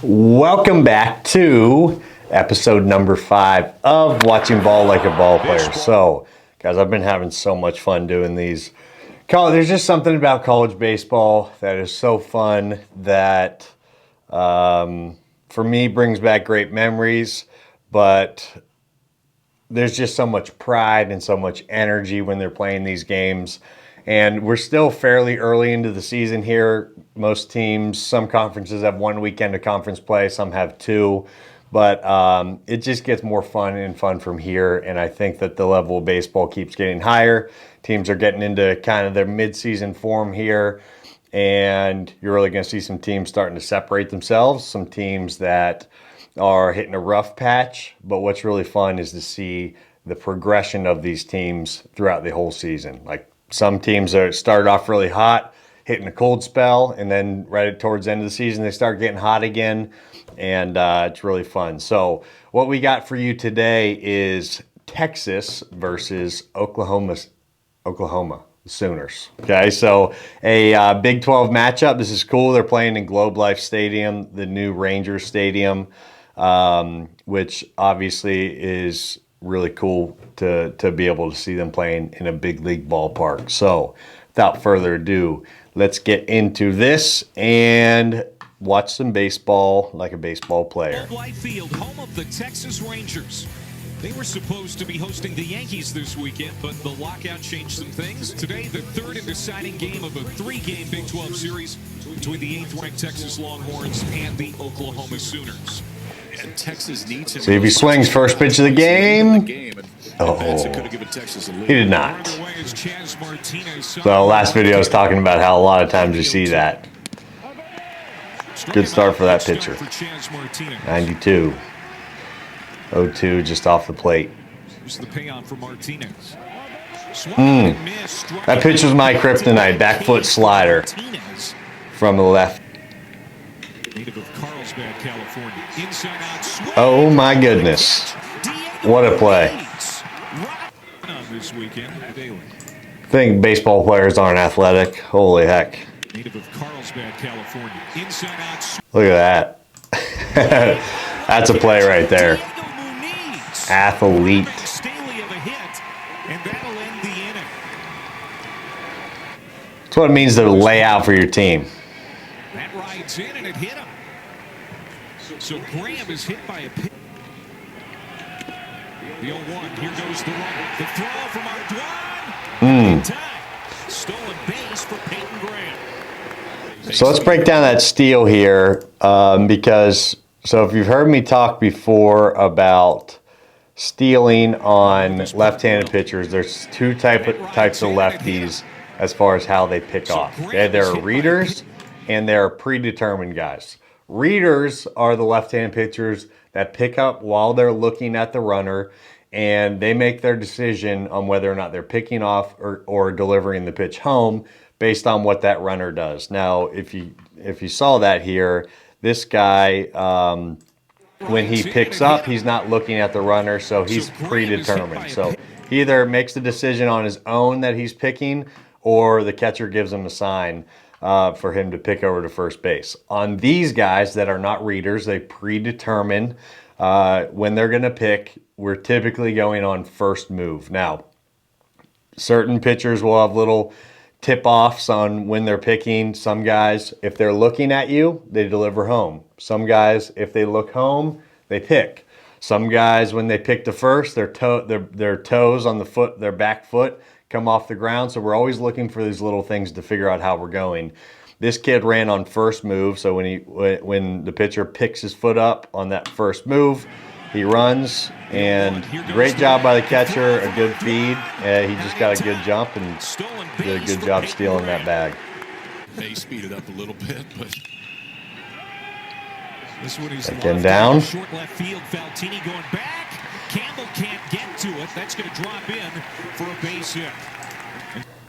Welcome back to episode number 5 of Watching Ball Like a Ball Player. So, guys, I've been having so much fun doing these. There's just something about college baseball that is so fun that, for me, brings back great memories. But there's just so much pride and so much energy when they're playing these games. And we're still fairly early into the season here. Most teams, some conferences have one weekend of conference play, some have two. But it just gets more fun and fun from here. And I think that the level of baseball keeps getting higher. Teams are getting into kind of their mid-season form here. And you're really going to see some teams starting to separate themselves. Some teams that are hitting a rough patch. But what's really fun is to see the progression of these teams throughout the whole season. Like, some teams are started off really hot, hitting a cold spell, and then right towards the end of the season, they start getting hot again, and it's really fun. So what we got for you today is Texas versus Oklahoma Sooners. Okay, so a Big 12 matchup. This is cool. They're playing in Globe Life Stadium, the new Rangers Stadium, which obviously is really cool to be able to see them playing in a big league ballpark. So without further ado, let's get into this and watch some baseball like a baseball player. Globe Life Field, home of the Texas Rangers. They were supposed to be hosting the Yankees this weekend, but the lockout changed some things. Today, the third and deciding game of a three-game Big 12 series between the 8th-ranked Texas Longhorns and the Oklahoma Sooners. And Texas needs him. See if he swings first pitch of the game. Oh, he did not. So last video I was talking about how a lot of times you see that. Good start for that pitcher. 92. 0-2 just off the plate. That pitch was my kryptonite. Back foot slider from the left. Oh my goodness. What a play. I think baseball players aren't athletic. Holy heck. Look at that. That's a play right there. Athlete. That's what it means to lay out for your team. That rides in and it hit him. So Graham is hit by a pitch. The 0-1. Here goes the right. The throw from Arduan. Stolen base for Peyton Graham. So let's break down that steal here, because if you've heard me talk before about stealing on left-handed pitchers, there's two types of lefties as far as how they pick off. Okay? There are readers and there are predetermined guys. Readers are the left-handed pitchers that pick up while they're looking at the runner, and they make their decision on whether or not they're picking off or delivering the pitch home based on what that runner does. Now, if you saw that here, this guy, when he picks up, he's not looking at the runner, so he's predetermined. So he either makes the decision on his own that he's picking, or the catcher gives him a sign for him to pick over to first base. On these guys that are not readers, they predetermine when they're going to pick. We're typically going on first move. Now, certain pitchers will have little tip-offs on when they're picking. Some guys, if they're looking at you, they deliver home. Some guys, if they look home, they pick. Some guys, when they pick to first, their toes on the foot, their back foot, come off the ground. So we're always looking for these little things to figure out how we're going. This kid ran on first move, so when the pitcher picks his foot up on that first move, he runs, and great job by the catcher, a good feed. He just got a good jump and did a good job stealing that bag. They speeded up a little bit, but this one is second down. Short left field. Faltini going back. Campbell can't get to it. That's going to drop in for a base hit.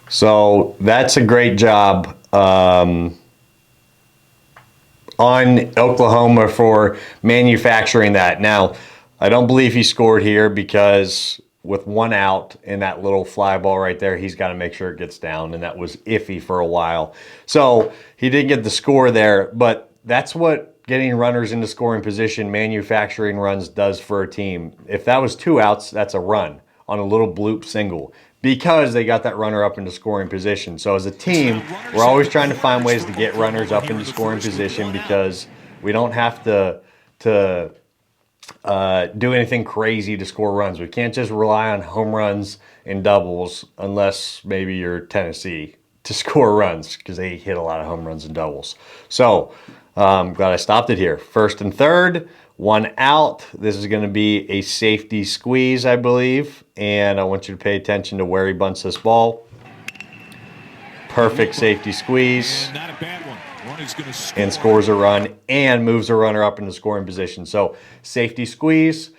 So that's a great job on Oklahoma for manufacturing that. Now, I don't believe he scored here because with one out and that little fly ball right there, he's got to make sure it gets down, and that was iffy for a while. So he didn't get the score there, but that's what getting runners into scoring position, manufacturing runs does for a team. If that was 2 outs, that's a run on a little bloop single because they got that runner up into scoring position. So as a team, we're always trying to find ways to get runners up into scoring position because we don't have to do anything crazy to score runs. We can't just rely on home runs and doubles unless maybe you're Tennessee to score runs because they hit a lot of home runs and doubles. So glad I stopped it here. First and third, 1 out. This is going to be a safety squeeze, I believe. And I want you to pay attention to where he bunts this ball. Perfect safety squeeze. And not a bad one. One is going to score. And scores a run and moves a runner up into scoring position. So safety squeeze.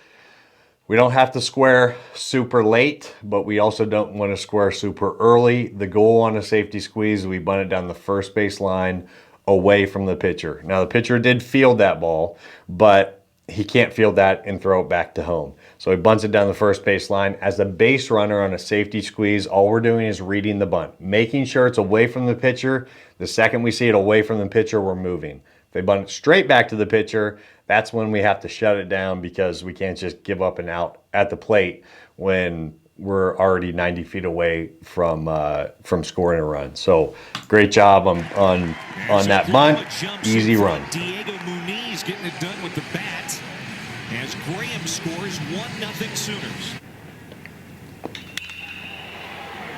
We don't have to square super late, but we also don't want to square super early. The goal on a safety squeeze, we bunt it down the first base line away from the pitcher. Now, the pitcher did field that ball, but he can't field that and throw it back to home. So he bunts it down the first base line. As a base runner on a safety squeeze, all we're doing is reading the bunt, making sure it's away from the pitcher. The second we see it away from the pitcher, we're moving. If they bunt it straight back to the pitcher, that's when we have to shut it down because we can't just give up and out at the plate when we're already 90 feet away from scoring a run. So great job on that bunt. Easy run. Diego Muniz getting it done with the bat as Graham scores 1-0 Sooners.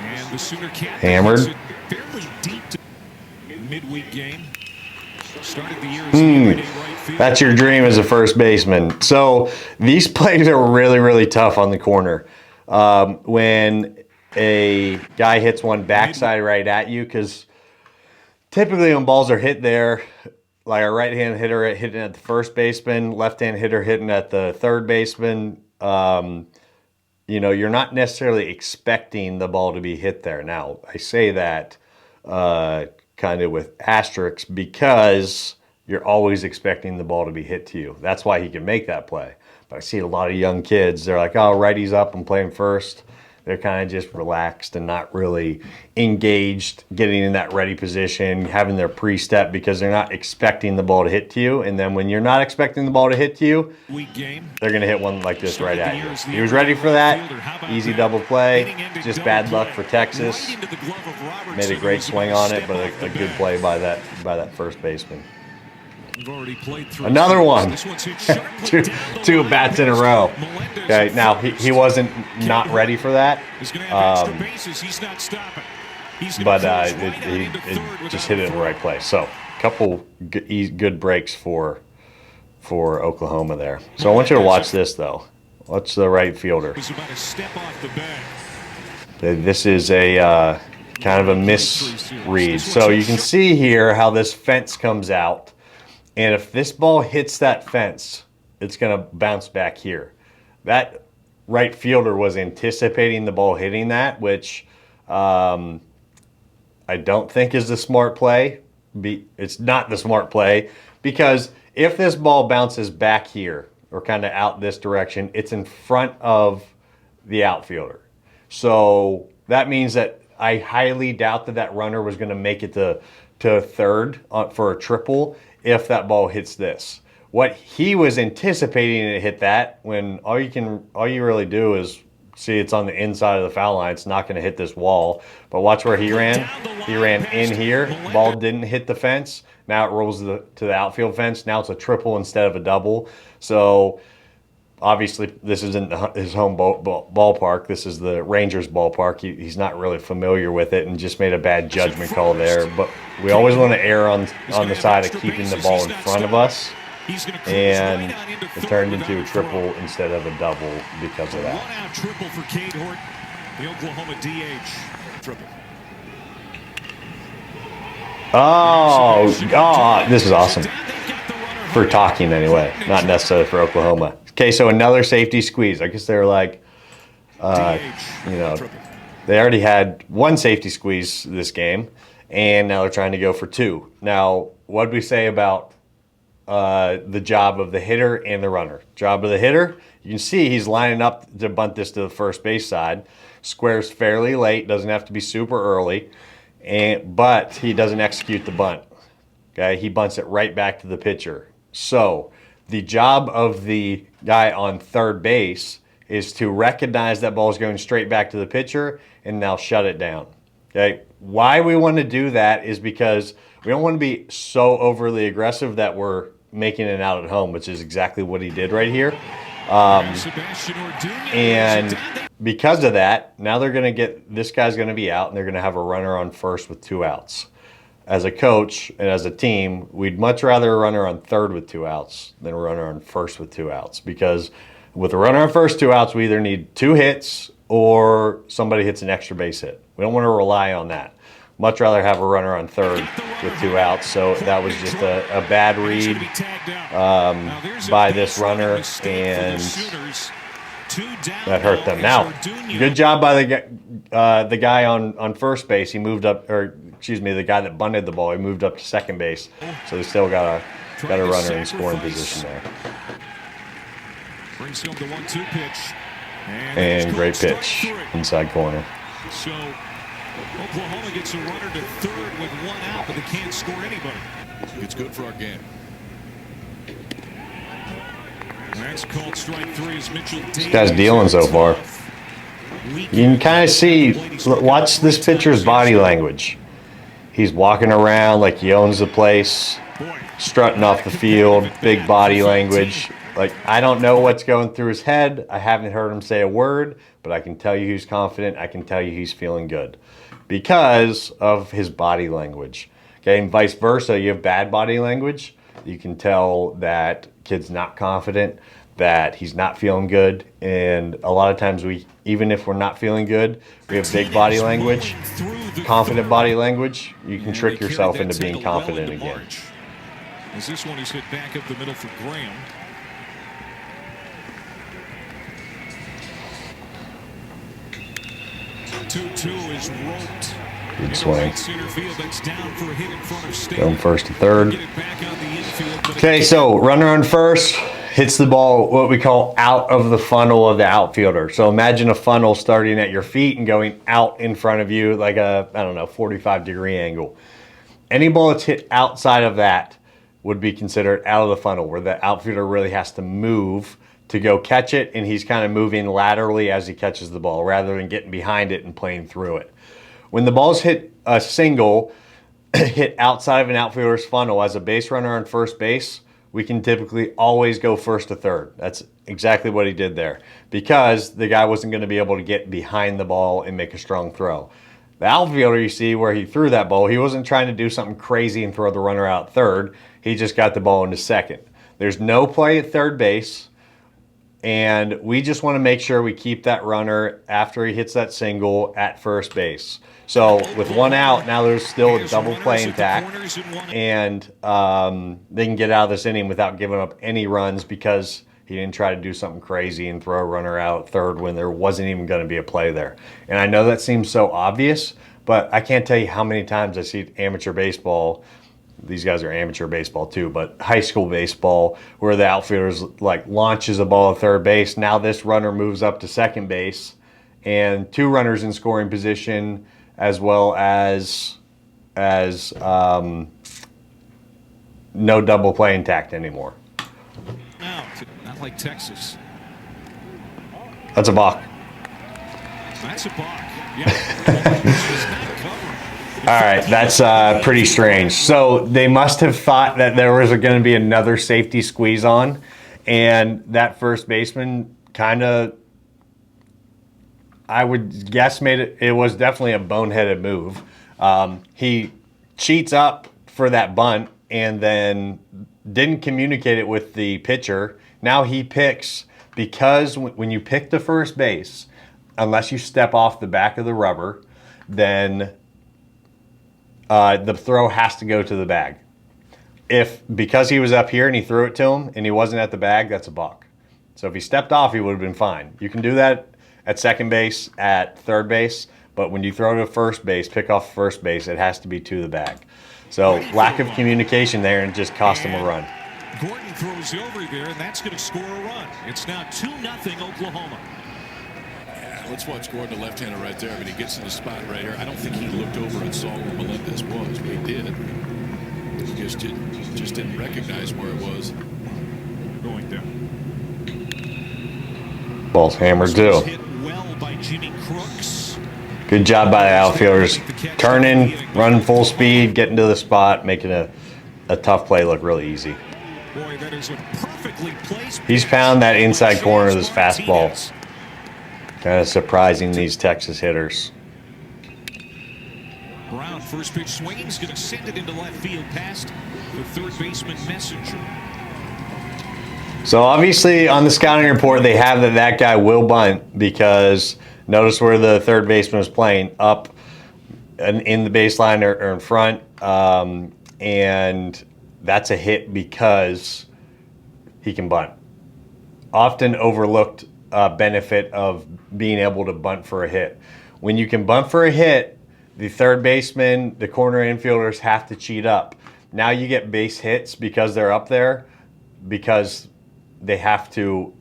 And the Sooner captain Hammered. hits it fairly deep to midweek game. Started the year as everyday right field. That's your dream as a first baseman. So these plays are really, really tough on the corner. When a guy hits one backside right at you, because typically when balls are hit there, like a right-hand hitter hitting at the first baseman, left-hand hitter hitting at the third baseman, you're not necessarily expecting the ball to be hit there. Now, I say that kind of with asterisks because you're always expecting the ball to be hit to you. That's why he can make that play. But I see a lot of young kids, they're like, oh, righty's up, I'm playing first. They're kind of just relaxed and not really engaged, getting in that ready position, having their pre-step because they're not expecting the ball to hit to you. And then when you're not expecting the ball to hit to you, they're going to hit one like this right at you. He was ready for that. Easy double play. Just bad luck for Texas. Made a great swing on it, but a good play by that first baseman. Another one. two bats in a row. Okay, now he wasn't not ready for that, but it just hit it in the right place. So a couple good breaks for Oklahoma there. So I want you to watch this though. Watch the right fielder. This is a kind of a misread. So you can see here how this fence comes out. And if this ball hits that fence, it's going to bounce back here. That right fielder was anticipating the ball hitting that, which I don't think is the smart play. It's not the smart play because if this ball bounces back here or kind of out this direction, it's in front of the outfielder. So that means that I highly doubt that runner was going to make it to third for a triple if that ball hits this. What he was anticipating to hit that when all you really do is see it's on the inside of the foul line. It's not going to hit this wall. But watch where he ran. He ran in here. Ball didn't hit the fence. Now it rolls to the outfield fence. Now it's a triple instead of a double. So obviously this isn't his home ballpark. This is the Rangers ballpark. He's not really familiar with it and just made a bad judgment call there. But we always want to err on the side of keeping the ball in front of us. And it turned into a triple instead of a double because of that. One-out triple for Cade Horton, the Oklahoma DH. Triple. Oh, God. This is awesome. For talking anyway, not necessarily for Oklahoma. Okay, so another safety squeeze. I guess they're like, they already had one safety squeeze this game, and now they're trying to go for two. Now, what did we say about the job of the hitter and the runner? Job of the hitter, you can see he's lining up to bunt this to the first base side. Squares fairly late, doesn't have to be super early, but he doesn't execute the bunt. Okay, he bunts it right back to the pitcher. So the job of the guy on third base is to recognize that ball is going straight back to the pitcher and now shut it down. Okay. Why we want to do that is because we don't want to be so overly aggressive that we're making it out at home, which is exactly what he did right here. And because of that, now they're going to get, this guy's going to be out and they're going to have a runner on first with 2 outs. As a coach and as a team, we'd much rather a runner on third with 2 outs than a runner on first with 2 outs, because with a runner on first, 2 outs, we either need 2 hits or somebody hits an extra base hit. We don't want to rely on that. Much rather have a runner on third with 2 outs. So that was just a bad read by this runner, and that hurt them. Now, good job by the guy on first base. He moved up, or excuse me, the guy that bunted the ball. He moved up to second base, so they still got a runner in scoring position there. Brings home the 1-2 pitch. And great pitch inside corner. So Oklahoma gets a runner to third with 1 out, but they can't score anybody. It's good for our game. That's called strike 3 as Mitchell Davis. This guy's dealing so far. You can kind of see, watch this pitcher's body language. He's walking around like he owns the place, strutting off the field, big body language. Like, I don't know what's going through his head. I haven't heard him say a word, but I can tell you he's confident. I can tell you he's feeling good because of his body language. Okay, and vice versa, you have bad body language. You can tell that kid's not confident, that he's not feeling good. And a lot of times even if we're not feeling good, we have big body language, confident body language. You can trick yourself into being confident again. As this one is hit back up the middle for Graham. 2-2 is roped. Good swing. Center field, that's down for a hit in front of State. Going first to third. Okay, so runner on first hits the ball, what we call out of the funnel of the outfielder. So imagine a funnel starting at your feet and going out in front of you like a, I don't know, 45-degree angle. Any ball that's hit outside of that would be considered out of the funnel, where the outfielder really has to move to go catch it, and he's kind of moving laterally as he catches the ball rather than getting behind it and playing through it. When the ball's hit a single, hit outside of an outfielder's funnel as a base runner on first base, we can typically always go first to third. That's exactly what he did there, because the guy wasn't going to be able to get behind the ball and make a strong throw. The outfielder, you see where he threw that ball, he wasn't trying to do something crazy and throw the runner out third. He just got the ball into second. There's no play at third base. And we just want to make sure we keep that runner after he hits that single at first base. So with 1 out, now there's still a double play intact, and they can get out of this inning without giving up any runs because he didn't try to do something crazy and throw a runner out at third when there wasn't even going to be a play there. And I know that seems so obvious, but I can't tell you how many times I see amateur baseball. These guys are amateur baseball too, but high school baseball, where the outfielder's like launches a ball at third base. Now this runner moves up to second base, and 2 runners in scoring position, as well as no double play intact anymore. No, not like Texas. That's a balk. That's a balk. Yeah. All right, that's pretty strange. So they must have thought that there was going to be another safety squeeze on, and that first baseman kind of, I would guess, it was definitely a boneheaded move. He cheats up for that bunt and then didn't communicate it with the pitcher. Now he picks, because when you pick the first base, unless you step off the back of the rubber, then the throw has to go to the bag. Because he was up here and he threw it to him and he wasn't at the bag, that's a balk. So if he stepped off, he would have been fine. You can do that at second base, at third base, but when you throw to first base, pick off first base, it has to be to the bag. So lack of communication there, and just cost him a run. Gordon throws over there, and that's going to score a run. It's now 2-0 Oklahoma. Let's watch Gordon, the left-hander right there. I mean, he gets in the spot right here. I don't think he looked over and saw where Melendez was, but he did. Just didn't recognize where it was. Going down. Ball's hammered too. Hit well by Jimmy Crooks. Good job by the outfielders. Turning, running full speed, getting to the spot, making a tough play look really easy. Boy, that is a perfectly placed. He's found that inside corner of this fastball. Kind of surprising these Texas hitters. Brown, first pitch swinging, is going to send it into left field past the third baseman Messenger. So obviously on the scouting report they have that guy will bunt, because notice where the third baseman was playing, up in the baseline or in front, and that's a hit because he can bunt. Often overlooked benefit of being able to bunt for a hit. When you can bunt for a hit, the third baseman, the corner infielders have to cheat up. Now you get base hits because they're up there, because they have to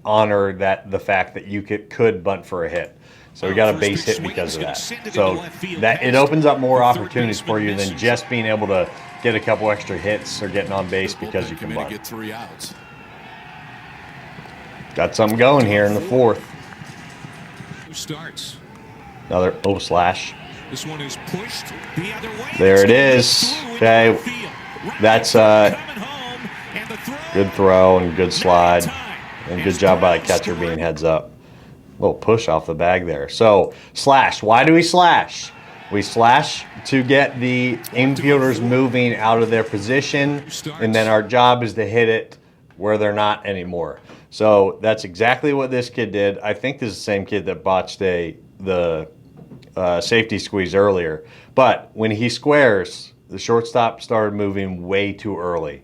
honor the fact that you could bunt for a hit. So we got a base hit because of that. So that it opens up more opportunities for you than just being able to get a couple extra hits or getting on base because you can bunt. Get 3 outs. Got something going here in the fourth. Who starts? Another slash. This one is pushed the other way. There it is. Okay, that's good throw and good slide, and good job by the catcher being heads up. A little push off the bag there. So slash. Why do we slash? We slash to get the infielders moving out of their position, and then our job is to hit it where they're not anymore. So that's exactly what this kid did. I think this is the same kid that botched the safety squeeze earlier. But when he squares, the shortstop started moving way too early.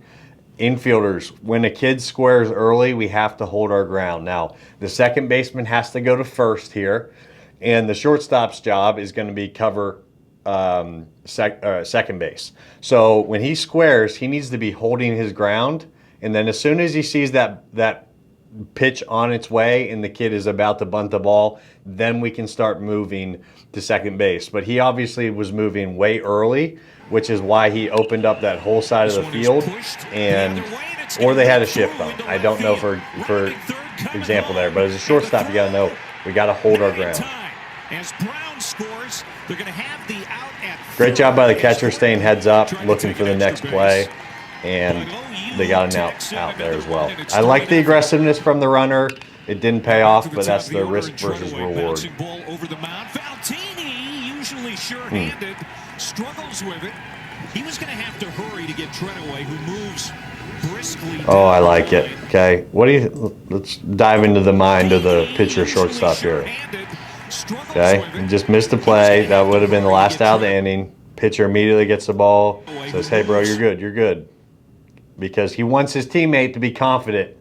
Infielders, when a kid squares early, we have to hold our ground. Now, the second baseman has to go to first here, and the shortstop's job is going to be cover second base. So when he squares, he needs to be holding his ground, and then as soon as he sees that pitch on its way and the kid is about to bunt the ball, then we can start moving to second base. But he obviously was moving way early, which is why he opened up that whole side of the field, or they had a shift on. I don't know for example there, but as a shortstop, you got to know we got to hold our ground. As Brown scores, they're going to have the out at Great job by the catcher staying heads up, looking for the next play, and they got an out there as well. I like the aggressiveness from the runner. It didn't pay off, but that's the risk versus reward. Valtini, usually sure-handed, struggles with it. He was going to have to hurry to get Treadaway, who moves briskly. Oh, I like it. Okay, let's dive into the mind of the pitcher shortstop here. Okay, he just missed a play. That would have been the last out of the inning. Pitcher immediately gets the ball, says, "Hey, bro, you're good. You're good." Because he wants his teammate to be confident.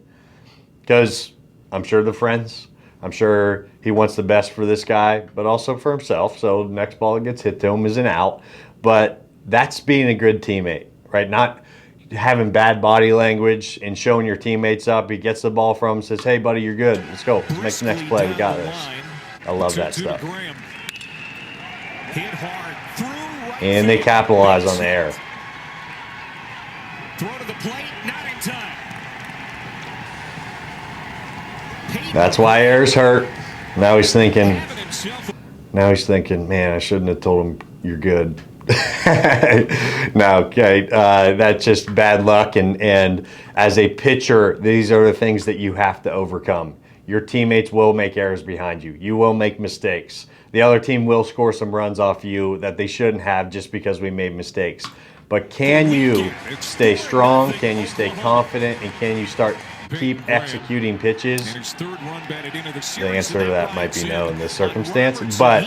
Because I'm sure the friends, I'm sure he wants the best for this guy, but also for himself. So the next ball that gets hit to him is an out. But that's being a good teammate, right? Not having bad body language and showing your teammates up. He gets the ball from him, says, "Hey, buddy, you're good. Let's go. Let's make the next play. We got this." I love that stuff. And they capitalize on the error. Throw to the plate, not in time. That's why errors hurt. Now he's thinking, man, I shouldn't have told him you're good. No, okay, that's just bad luck. And as a pitcher, these are the things that you have to overcome. Your teammates will make errors behind you. You will make mistakes. The other team will score some runs off you that they shouldn't have just because we made mistakes. But can you stay strong? Can you stay confident? And can you keep executing pitches? The answer to that might be no in this circumstance. But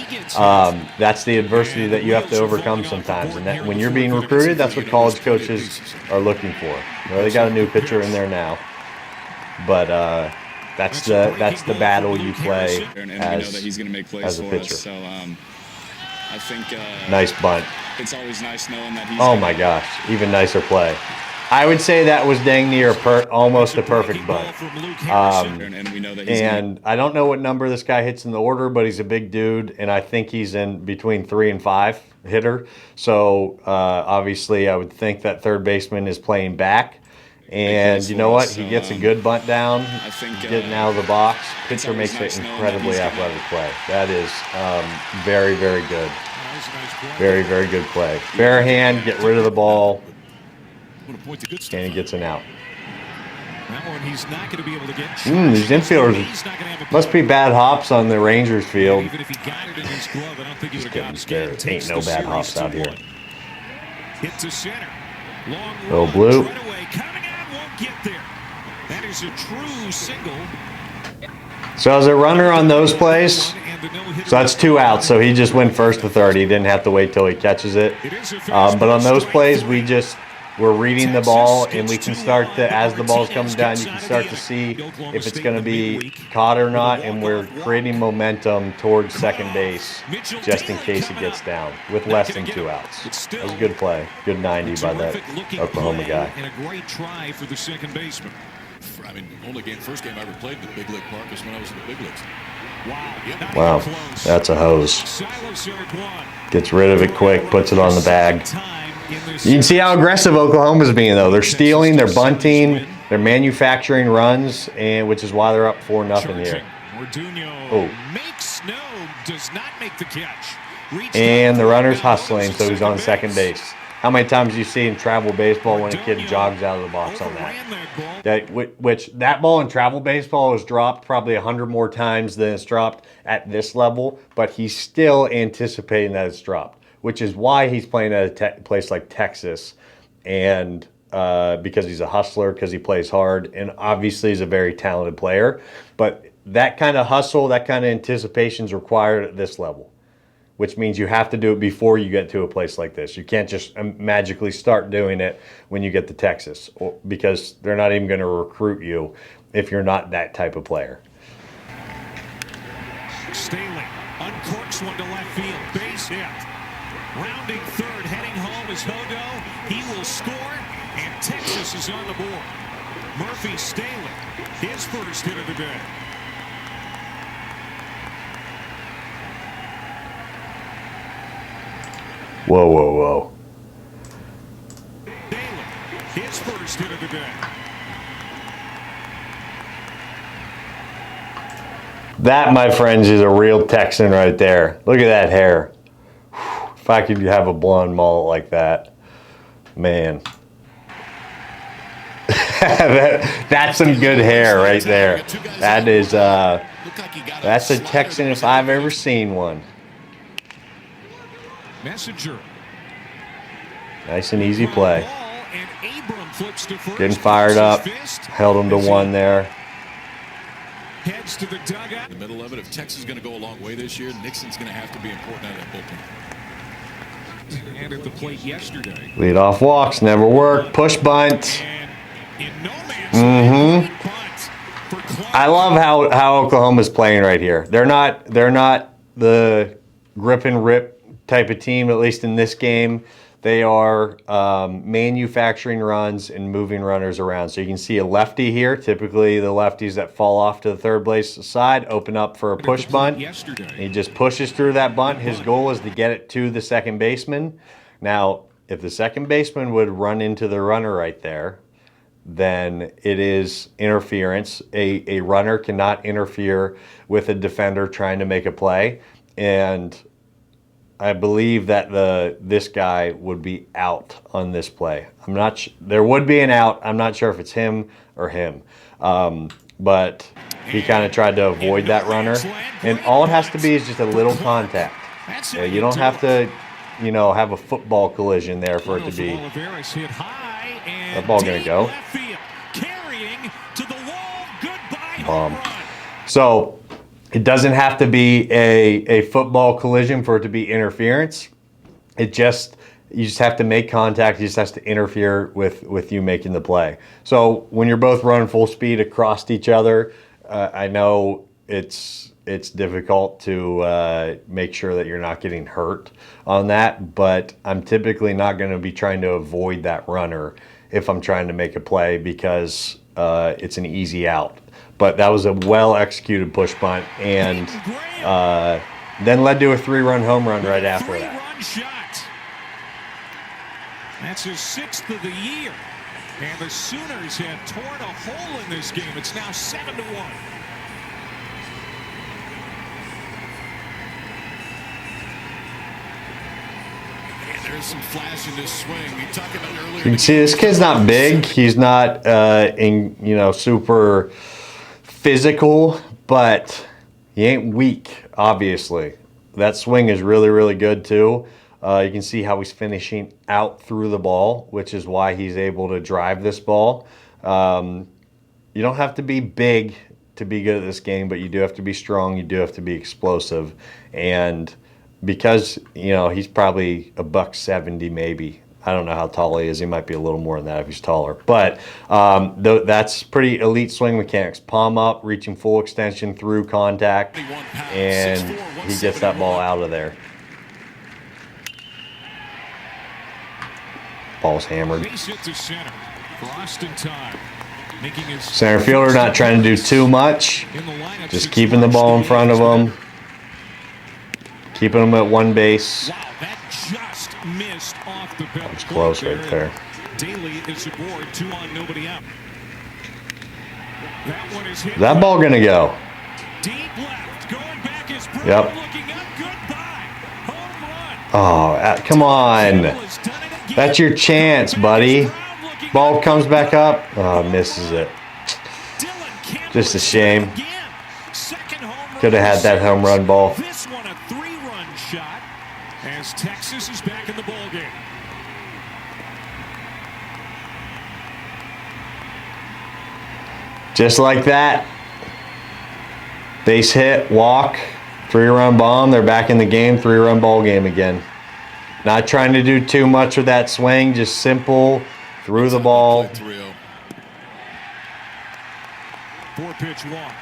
that's the adversity that you have to overcome sometimes. And that when you're being recruited, that's what college coaches are looking for. They got a new pitcher in there now. But that's the battle you play as a pitcher. So I think nice bunt. it's always nice knowing that he's. Oh my gosh, even nicer play. I would say that was dang near almost a perfect bunt. And we know that he's And I don't know what number this guy hits in the order, but he's a big dude, and I think he's in between 3 and 5 hitter. So obviously, I would think that third baseman is playing back. And you know what? He gets a good bunt down, getting out of the box. Pitcher makes an incredibly athletic play. That is very, very good. Very, very good play. Bare hand, get rid of the ball, going to point to good stuff. and he gets an out. That one he's not going to be able to get. These infielders must be bad hops on the Rangers field. Even if he got it in his glove, I don't think he would have gotten it. There ain't no bad hops out here. Hit to center. Long Little run, blue. right away. Coming out, won't get there. That is a true single. So as a runner on those plays, so that's 2 outs. So he just went first to third. He didn't have to wait till he catches it. But on those plays, we're reading the ball, and we can start to, as the ball's coming down, you can start to see if it's going to be caught or not, and we're creating momentum towards second base just in case it gets down with less than 2 outs. That was a good play. Good 90 by that Oklahoma guy. And a great try for the second baseman. I mean, first game I ever played in the big league park was when I was in the big leagues. Wow, that's a hose. Gets rid of it quick, puts it on the bag. You can see how aggressive Oklahoma's being, though. They're stealing, they're bunting, they're manufacturing runs, and which is why they're up 4-0 here. Oh. Does not make the catch. And the runner's hustling, so he's on second base. How many times do you see in travel baseball when a kid jogs out of the box on that? Which that ball in travel baseball is dropped probably 100 more times than it's dropped at this level, but he's still anticipating that it's dropped, which is why he's playing at a place like Texas, and because he's a hustler, because he plays hard, and obviously he's a very talented player. But that kind of hustle, that kind of anticipation is required at this level, which means you have to do it before you get to a place like this. You can't just magically start doing it when you get to Texas, because they're not even going to recruit you if you're not that type of player. Staley uncorks one to left field. Base hit. Rounding third, heading home is Hodo. He will score, and Texas is on the board. Murphy Staley, his first hit of the day. Whoa, whoa, whoa. Staley, his first hit of the day. That, my friends, is a real Texan right there. Look at that hair. If I could have a blonde mullet like that, man. That's some good hair right there. That is, that's a Texan if I've ever seen one. Messenger. Nice and easy play. And Abram flips to first. Getting fired up. Held him to one there. Heads to the dugout. In the middle of it, if Texas is going to go a long way this year, Nixon's going to have to be important out of that bullpen. And at the plate yesterday. Lead off walks, never work. Push bunt. And in no man's I love how Oklahoma's playing right here. They're not the grip and rip type of team, at least in this game. They are manufacturing runs and moving runners around. So you can see a lefty here. Typically the lefties that fall off to the third base side open up for a push bunt. He just pushes through that bunt. His goal is to get it to the second baseman. Now, if the second baseman would run into the runner right there, then it is interference. A runner cannot interfere with a defender trying to make a play. And I believe that this guy would be out on this play. I'm not. There would be an out. I'm not sure if it's him or him, but he kind of tried to avoid that runner. And all it has to be is just a little contact. You don't have to, have a football collision there for it to be. That ball gonna go. So it doesn't have to be a football collision for it to be interference. You just have to make contact. He just has to interfere with you making the play. So when you're both running full speed across each other, I know it's difficult to make sure that you're not getting hurt on that, but I'm typically not going to be trying to avoid that runner if I'm trying to make a play because it's an easy out. But that was a well-executed push bunt, and then led to a 3-run home run right after that. Three-run shot. That's his 6th of the year. And the Sooners have torn a hole in this game. It's now 7-1. And there's some flash in this swing. We talked about earlier. You can see this kid's not big. He's not super physical, but he ain't weak, obviously. That swing is really, really good too. You can see how he's finishing out through the ball, which is why he's able to drive this ball. You don't have to be big to be good at this game, but you do have to be strong. You do have to be explosive. And because, he's probably $170 maybe. I don't know how tall he is. He might be a little more than that if he's taller. But that's pretty elite swing mechanics. Palm up, reaching full extension through contact, and he gets that ball out of there. Ball's hammered. Base hit to center. Frost in time. Making his Center fielder not trying to do too much. in the lineup. Just keeping the ball in front of him. Keeping him at one base. Wow, that just missed off the belt. It's close right there. Daly is aboard, 2 on, nobody out. That one is hit. That ball gonna go. Deep left, going back is Brewer, Yep. looking up, goodbye. Home run. Oh, come on. Has done it again. That's your chance, buddy. Ball comes back up. Oh, misses it. Just a shame. Could have had that home run ball. This one a 3-run shot as Texas is back in the ballgame. Just like that. Base hit, walk, 3-run bomb. They're back in the game, 3-run ball game again. Not trying to do too much with that swing, just simple, through the ball. 4-pitch walk.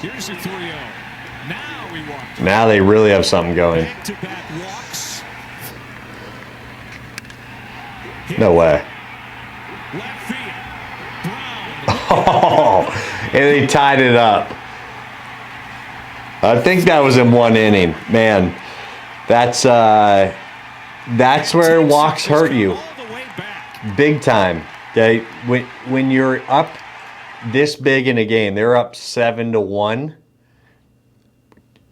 Here's a 3-0. Now we walk. Now they really have something going. Back-to-back walks. No way. Left field. Brown. Oh, and they tied it up. I think that was in 1 inning. Man, that's where walks hurt you. All the way back. Big time. Okay, when you're up this big in a game, they're up 7-1.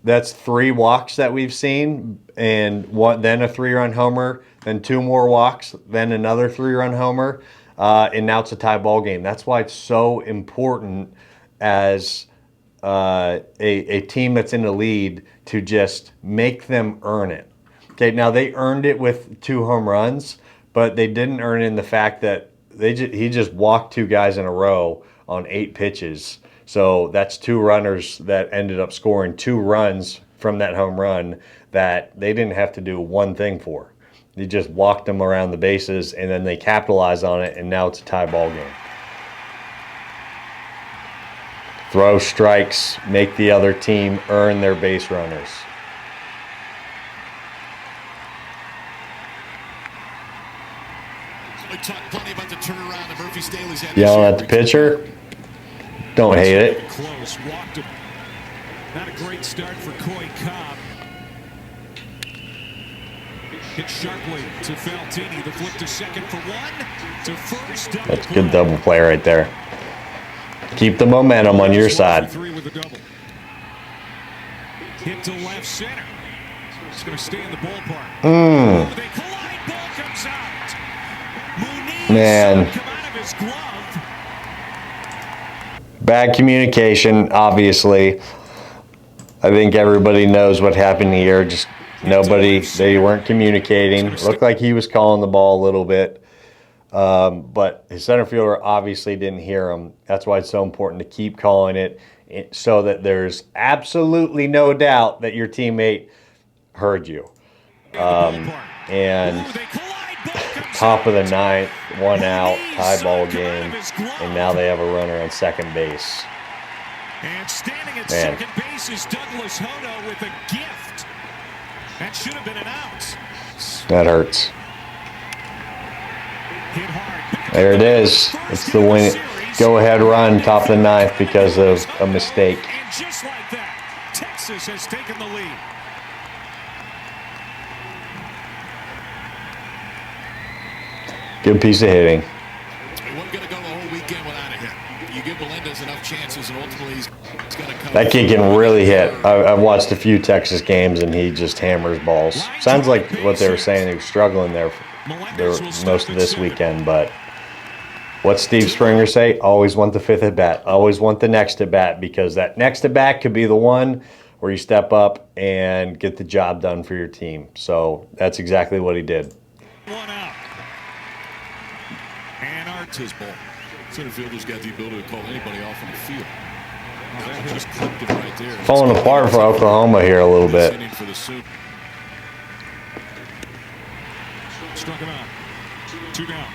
That's 3 walks that we've seen, and then a 3-run homer, then 2 more walks, then another 3-run homer, and now it's a tie ball game. That's why it's so important as a team that's in the lead to just make them earn it. Okay, now they earned it with 2 home runs, but they didn't earn it in the fact that he just walked 2 guys in a row on 8 pitches. So that's 2 runners that ended up scoring 2 runs from that home run that they didn't have to do one thing for. They just walked them around the bases, and then they capitalized on it, and now it's a tie ball game. Throw strikes, make the other team earn their base runners. Yelling at the pitcher. Don't hate it. Close, walked him. Not a great start for Coy Cobb. Hit sharply to Faltini. The flip to second for 1. To first. That's a good double play right there. Keep the momentum on your side. 3 with a double. Hit to left center. It's going to stay in the ballpark. Oh, they collide. Ball comes out. Muniz Man. come out of his glove. Bad communication, obviously. I think everybody knows what happened here. Just they weren't communicating. Looked like he was calling the ball a little bit. But his center fielder obviously didn't hear him. That's why it's so important to keep calling it so that there's absolutely no doubt that your teammate heard you. And top of the 9th, 1 out, tie ball game, and now they have a runner on second base. And standing at second base is Douglas Hodo with a gift. That should have been an out. Texas. That hurts. Hit hard. There it is. It's the win. Go-ahead run, top of the ninth because of a mistake. And just like that, Texas has taken the lead. Good piece of hitting. He wasn't going to go the whole weekend without a hit. You give Melendez enough chances, and ultimately he's going to come. That kid can really hit. I've watched a few Texas games, and he just hammers balls. Sounds like what they were saying. He was struggling there most of this weekend, but what's Steve Springer say? Always want the fifth at bat. Always want the next at bat, because that next at bat could be the one where you step up and get the job done for your team. So that's exactly what he did. One out. And It's his ball. Center fielder's got the ability to call anybody off on the field. That just clipped him right there. Falling apart for Oklahoma here a little bit. Struck him out. 2 down.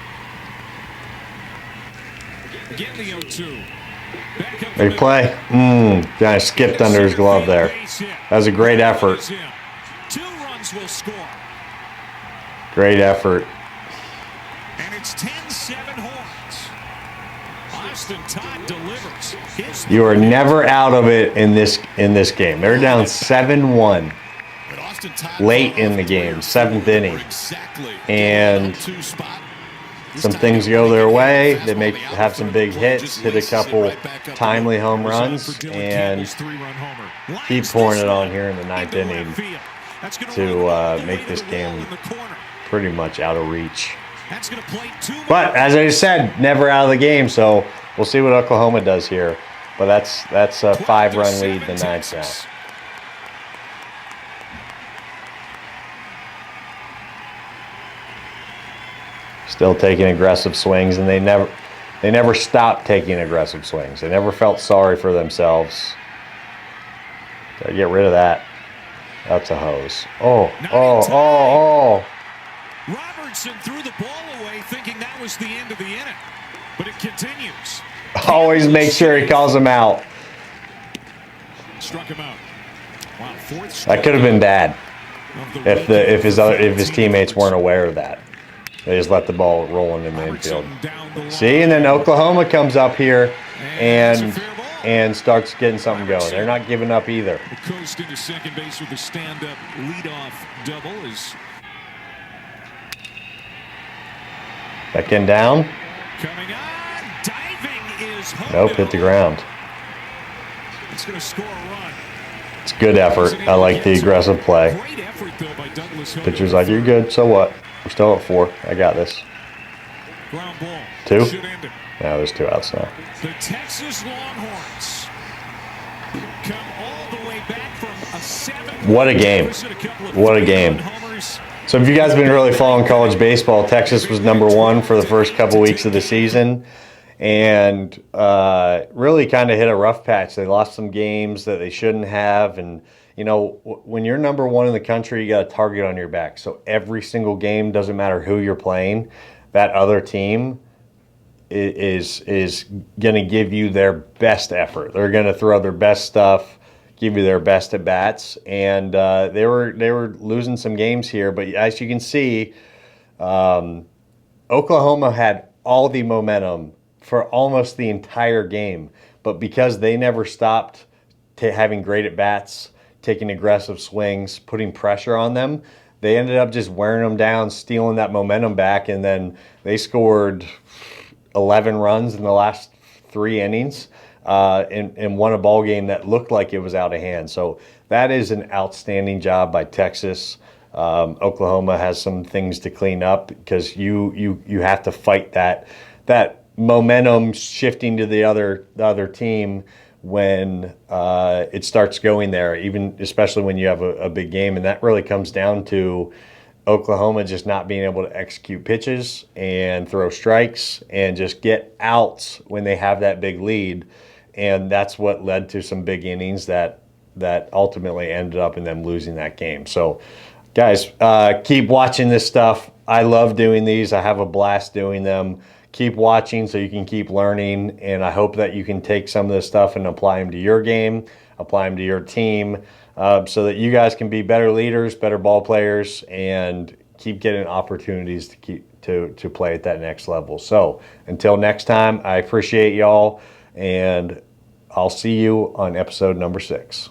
Again the 0-2. Big play. Kind of skipped under his glove there. That was a great effort. 2 runs will score. Great effort. And it's 10-7 Horns. Austin Todd delivers. You are never out of it in this game. They're down 7-1 late in the game, 7th inning. And some things go their way. They may have some big hits, hit a couple timely home runs, and keep pouring it on here in the 9th inning to make this game pretty much out of reach. But as I said, never out of the game, so we'll see what Oklahoma does here. But that's a 5-run lead in the 9th now. Still taking aggressive swings, and they never stopped taking aggressive swings. They never felt sorry for themselves. Gotta get rid of that. That's a hose. Oh. Robertson threw the ball away thinking that was the end of the inning, but it continues. Always make sure he calls him out. Struck him out. Wow, that could have been bad if his teammates weren't aware of that. They just let the ball roll into the infield. See, and then Oklahoma comes up here and starts getting something going. They're not giving up either. The coast into second base with a stand-up leadoff double is Becking down. coming on. Diving is Nope, hit the ground. It's going to score a run. It's good effort. I like the aggressive play. Great effort though by Douglas. Pitcher's like, you're good, so what? We're still at 4. I got this. Ground ball. 2? Should end it. No, there's 2 outs now. The Texas Longhorns come all the way back from a 7. What a game. What a game. So if you guys have been really following college baseball, Texas was #1 for the first couple weeks of the season, and really kind of hit a rough patch. They lost some games that they shouldn't have, and you know, when you're #1 in the country, you got a target on your back. So every single game, doesn't matter who you're playing, that other team is going to give you their best effort. They're going to throw their best stuff, give you their best at bats, and they were losing some games here. But as you can see, Oklahoma had all the momentum for almost the entire game, but because they never stopped having great at bats, taking aggressive swings, putting pressure on them, they ended up just wearing them down, stealing that momentum back, and then they scored 11 runs in the last 3 innings and won a ball game that looked like it was out of hand. So that is an outstanding job by Texas. Oklahoma has some things to clean up because you have to fight that momentum shifting to the other team when it starts going there, especially when you have a big game. And that really comes down to Oklahoma just not being able to execute pitches and throw strikes and just get outs when they have that big lead. And that's what led to some big innings that ultimately ended up in them losing that game. So, guys, keep watching this stuff. I love doing these. I have a blast doing them. Keep watching so you can keep learning, and I hope that you can take some of this stuff and apply them to your game, apply them to your team, so that you guys can be better leaders, better ball players, and keep getting opportunities to play at that next level. So until next time, I appreciate y'all, and I'll see you on episode number 6.